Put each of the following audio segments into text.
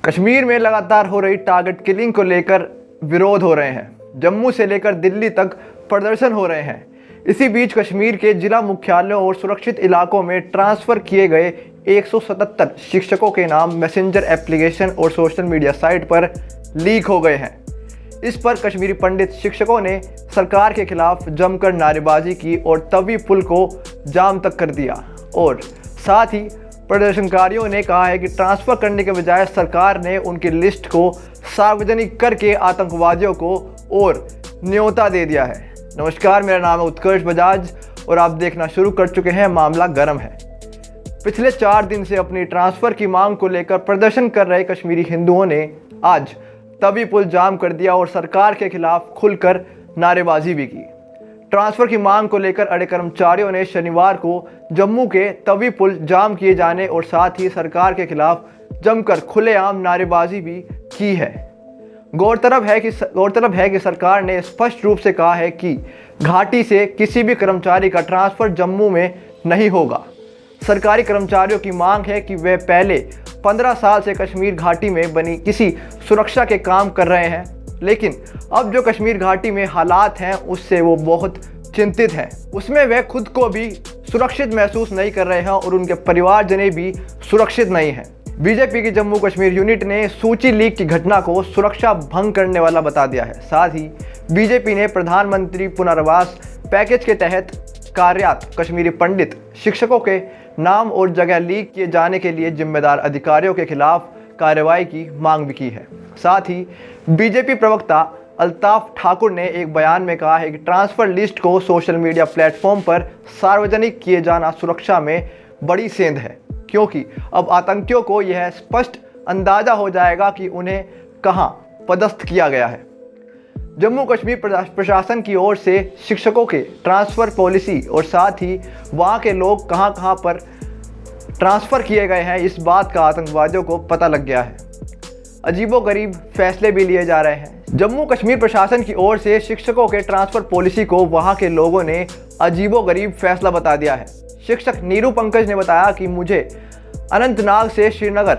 कश्मीर में लगातार हो रही टारगेट किलिंग को लेकर विरोध हो रहे हैं। जम्मू से लेकर दिल्ली तक प्रदर्शन हो रहे हैं। इसी बीच कश्मीर के जिला मुख्यालयों और सुरक्षित इलाकों में ट्रांसफ़र किए गए 177 शिक्षकों के नाम मैसेंजर एप्लीकेशन और सोशल मीडिया साइट पर लीक हो गए हैं। इस पर कश्मीरी पंडित शिक्षकों ने सरकार के खिलाफ जमकर नारेबाजी की और तवी पुल को जाम तक कर दिया। और साथ ही प्रदर्शनकारियों ने कहा है कि ट्रांसफ़र करने के बजाय सरकार ने उनकी लिस्ट को सार्वजनिक करके आतंकवादियों को और न्योता दे दिया है। नमस्कार, मेरा नाम है उत्कर्ष बजाज और आप देखना शुरू कर चुके हैं मामला गर्म है। पिछले 4 दिन से अपनी ट्रांसफ़र की मांग को लेकर प्रदर्शन कर रहे कश्मीरी हिंदुओं ने आज तवी पुल जाम कर दिया और सरकार के खिलाफ खुलकर नारेबाजी भी की। ट्रांसफ़र की मांग को लेकर अड़े कर्मचारियों ने शनिवार को जम्मू के तवी पुल जाम किए जाने और साथ ही सरकार के खिलाफ जमकर खुलेआम नारेबाजी भी की है। गौरतलब है कि सरकार ने स्पष्ट रूप से कहा है कि घाटी से किसी भी कर्मचारी का ट्रांसफ़र जम्मू में नहीं होगा। सरकारी कर्मचारियों की मांग है कि वे पहले 15 साल से कश्मीर घाटी में बनी किसी सुरक्षा के काम कर रहे हैं, लेकिन अब जो कश्मीर घाटी में हालात हैं उससे वो बहुत चिंतित हैं। उसमें वे खुद को भी सुरक्षित महसूस नहीं कर रहे हैं और उनके परिवारजन भी सुरक्षित नहीं हैं। बीजेपी की जम्मू कश्मीर यूनिट ने सूची लीक की घटना को सुरक्षा भंग करने वाला बता दिया है। साथ ही बीजेपी ने प्रधानमंत्री पुनर्वास पैकेज के तहत कार्यरत कश्मीरी पंडित शिक्षकों के नाम और जगह लीक किए जाने के लिए जिम्मेदार अधिकारियों के खिलाफ कार्रवाई की मांग भी की है। साथ ही बीजेपी प्रवक्ता अल्ताफ ठाकुर ने एक बयान में कहा है कि ट्रांसफ़र लिस्ट को सोशल मीडिया प्लेटफॉर्म पर सार्वजनिक किए जाना सुरक्षा में बड़ी सेंध है, क्योंकि अब आतंकियों को यह स्पष्ट अंदाज़ा हो जाएगा कि उन्हें कहां पदस्थ किया गया है। जम्मू कश्मीर प्रशासन की ओर से शिक्षकों के ट्रांसफ़र पॉलिसी और साथ ही वहां के लोग कहां पर ट्रांसफ़र किए गए हैं, इस बात का आतंकवादियों को पता लग गया है। अजीबोगरीब फैसले भी लिए जा रहे हैं। जम्मू कश्मीर प्रशासन की ओर से शिक्षकों के ट्रांसफ़र पॉलिसी को वहां के लोगों ने अजीबोगरीब फैसला बता दिया है। शिक्षक नीरू पंकज ने बताया कि मुझे अनंतनाग से श्रीनगर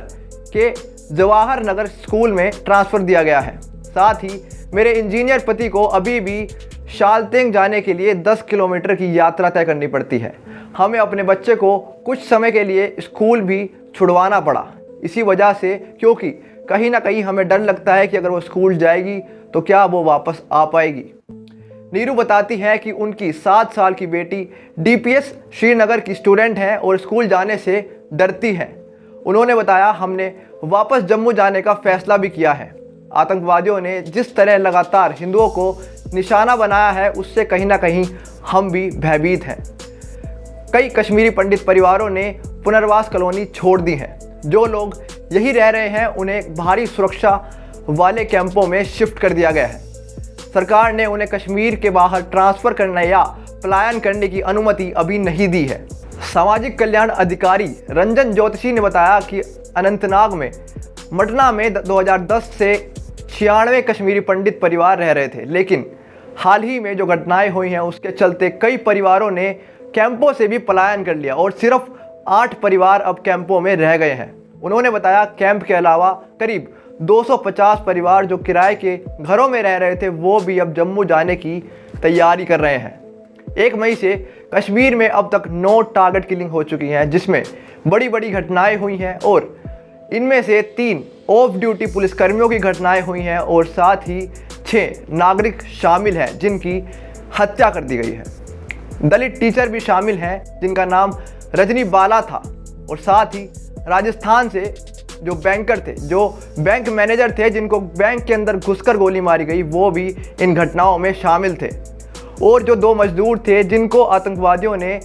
के जवाहर नगर स्कूल में ट्रांसफ़र दिया गया है। साथ ही मेरे इंजीनियर पति को अभी भी शालतेंग जाने के लिए 10 किलोमीटर की यात्रा तय करनी पड़ती है। हमें अपने बच्चे को कुछ समय के लिए स्कूल भी छुड़वाना पड़ा, इसी वजह से, क्योंकि कहीं ना कहीं हमें डर लगता है कि अगर वो स्कूल जाएगी तो क्या वो वापस आ पाएगी। नीरू बताती हैं कि उनकी 7 साल की बेटी डीपीएस श्रीनगर की स्टूडेंट है और स्कूल जाने से डरती है। उन्होंने बताया, हमने वापस जम्मू जाने का फैसला भी किया है। आतंकवादियों ने जिस तरह लगातार हिंदुओं को निशाना बनाया है उससे कहीं ना कहीं हम भी भयभीत हैं। कई कश्मीरी पंडित परिवारों ने पुनर्वास कॉलोनी छोड़ दी है। जो लोग यही रह रहे हैं उन्हें भारी सुरक्षा वाले कैंपों में शिफ्ट कर दिया गया है। सरकार ने उन्हें कश्मीर के बाहर ट्रांसफ़र करने या पलायन करने की अनुमति अभी नहीं दी है। सामाजिक कल्याण अधिकारी रंजन ज्योतिषी ने बताया कि अनंतनाग में मटना में 2010 से 96 कश्मीरी पंडित परिवार रह रहे थे, लेकिन हाल ही में जो घटनाएं हुई हैं उसके चलते कई परिवारों ने कैंपों से भी पलायन कर लिया और सिर्फ 8 परिवार अब कैंपों में रह गए हैं। उन्होंने बताया, कैंप के अलावा करीब 250 परिवार जो किराए के घरों में रह रहे थे वो भी अब जम्मू जाने की तैयारी कर रहे हैं। 1 मई से कश्मीर में अब तक 9 टारगेट किलिंग हो चुकी हैं, जिसमें बड़ी बड़ी घटनाएं हुई हैं और इनमें से 3 ऑफ ड्यूटी पुलिसकर्मियों की घटनाएं हुई हैं और साथ ही 6 नागरिक शामिल हैं जिनकी हत्या कर दी गई है। दलित टीचर भी शामिल हैं जिनका नाम रजनी बाला था और साथ ही राजस्थान से जो बैंकर थे, जो बैंक मैनेजर थे जिनको बैंक के अंदर घुसकर गोली मारी गई, वो भी इन घटनाओं में शामिल थे। और जो 2 मजदूर थे जिनको आतंकवादियों ने,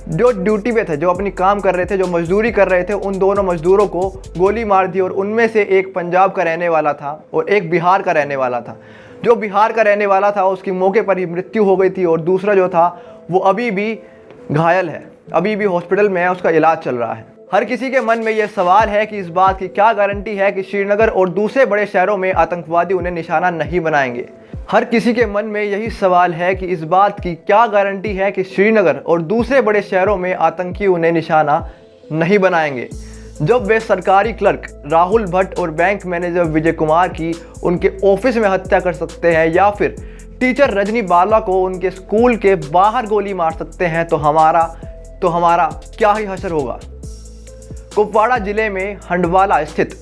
जो ड्यूटी पे थे, जो अपनी काम कर रहे थे, जो मजदूरी कर रहे थे, उन दोनों मजदूरों को गोली मार दी और उनमें से एक पंजाब का रहने वाला था और एक बिहार का रहने वाला था। जो बिहार का रहने वाला था उसकी मौके पर ही मृत्यु हो गई थी और दूसरा जो था वो अभी भी घायल है, अभी भी हॉस्पिटल में है, उसका इलाज चल रहा है। हर किसी के मन में यह सवाल है कि इस बात की क्या गारंटी है कि श्रीनगर और दूसरे बड़े शहरों में आतंकवादी उन्हें निशाना नहीं बनाएंगे। हर किसी के मन में यही सवाल है कि इस बात की क्या गारंटी है कि श्रीनगर और दूसरे बड़े शहरों में आतंकी उन्हें निशाना नहीं बनाएंगे। जब वे सरकारी क्लर्क राहुल भट्ट और बैंक मैनेजर विजय कुमार की उनके ऑफिस में हत्या कर सकते हैं या फिर टीचर रजनी बाला को उनके स्कूल के बाहर गोली मार सकते हैं तो हमारा क्या ही हशर होगा। कुपवाड़ा जिले में हंडवाला स्थित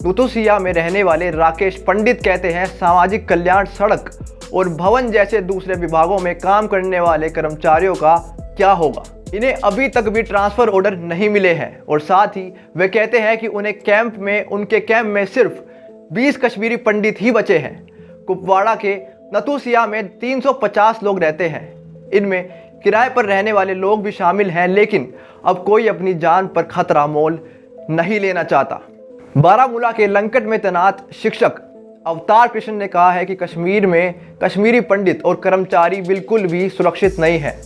नुतुसिया में रहने वाले राकेश पंडित कहते हैं, सामाजिक कल्याण, सड़क और भवन जैसे दूसरे विभागों में काम करने वाले कर्मचारियों का क्या होगा। इन्हें अभी तक भी ट्रांसफर ऑर्डर नहीं मिले हैं और साथ ही वे कहते हैं कि उनके कैंप में सिर्फ 20 कश्मीरी पंडित ही बचे हैं। कुपवाड़ा के नतुसिया में 350 लोग रहते हैं। इनमें किराए पर रहने वाले लोग भी शामिल हैं, लेकिन अब कोई अपनी जान पर खतरा मोल नहीं लेना चाहता। बारामूला के लंकट में तैनात शिक्षक अवतार कृष्ण ने कहा है कि कश्मीर में कश्मीरी पंडित और कर्मचारी बिल्कुल भी सुरक्षित नहीं है।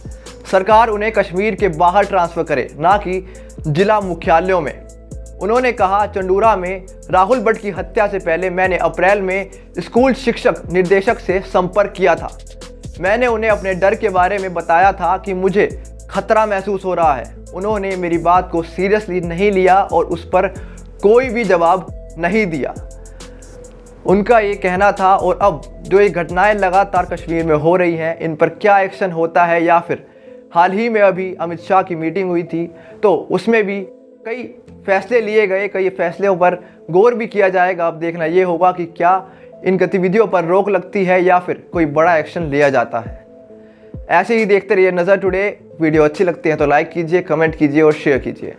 सरकार उन्हें कश्मीर के बाहर ट्रांसफ़र करे, ना कि जिला मुख्यालयों में। उन्होंने कहा, चंडूरा में राहुल भट्ट की हत्या से पहले मैंने अप्रैल में स्कूल शिक्षक निर्देशक से संपर्क किया था। मैंने उन्हें अपने डर के बारे में बताया था कि मुझे खतरा महसूस हो रहा है। उन्होंने मेरी बात को सीरियसली नहीं लिया और उस पर कोई भी जवाब नहीं दिया। उनका ये कहना था। और अब जो ये घटनाएं लगातार कश्मीर में हो रही हैं, इन पर क्या एक्शन होता है, या फिर हाल ही में अभी अमित शाह की मीटिंग हुई थी तो उसमें भी कई फैसले लिए गए, कई फैसलों पर गौर भी किया जाएगा। अब देखना ये होगा कि क्या इन गतिविधियों पर रोक लगती है या फिर कोई बड़ा एक्शन लिया जाता है। ऐसे ही देखते रहिए नज़र टुडे। वीडियो अच्छी लगती है तो लाइक कीजिए, कमेंट कीजिए और शेयर कीजिए।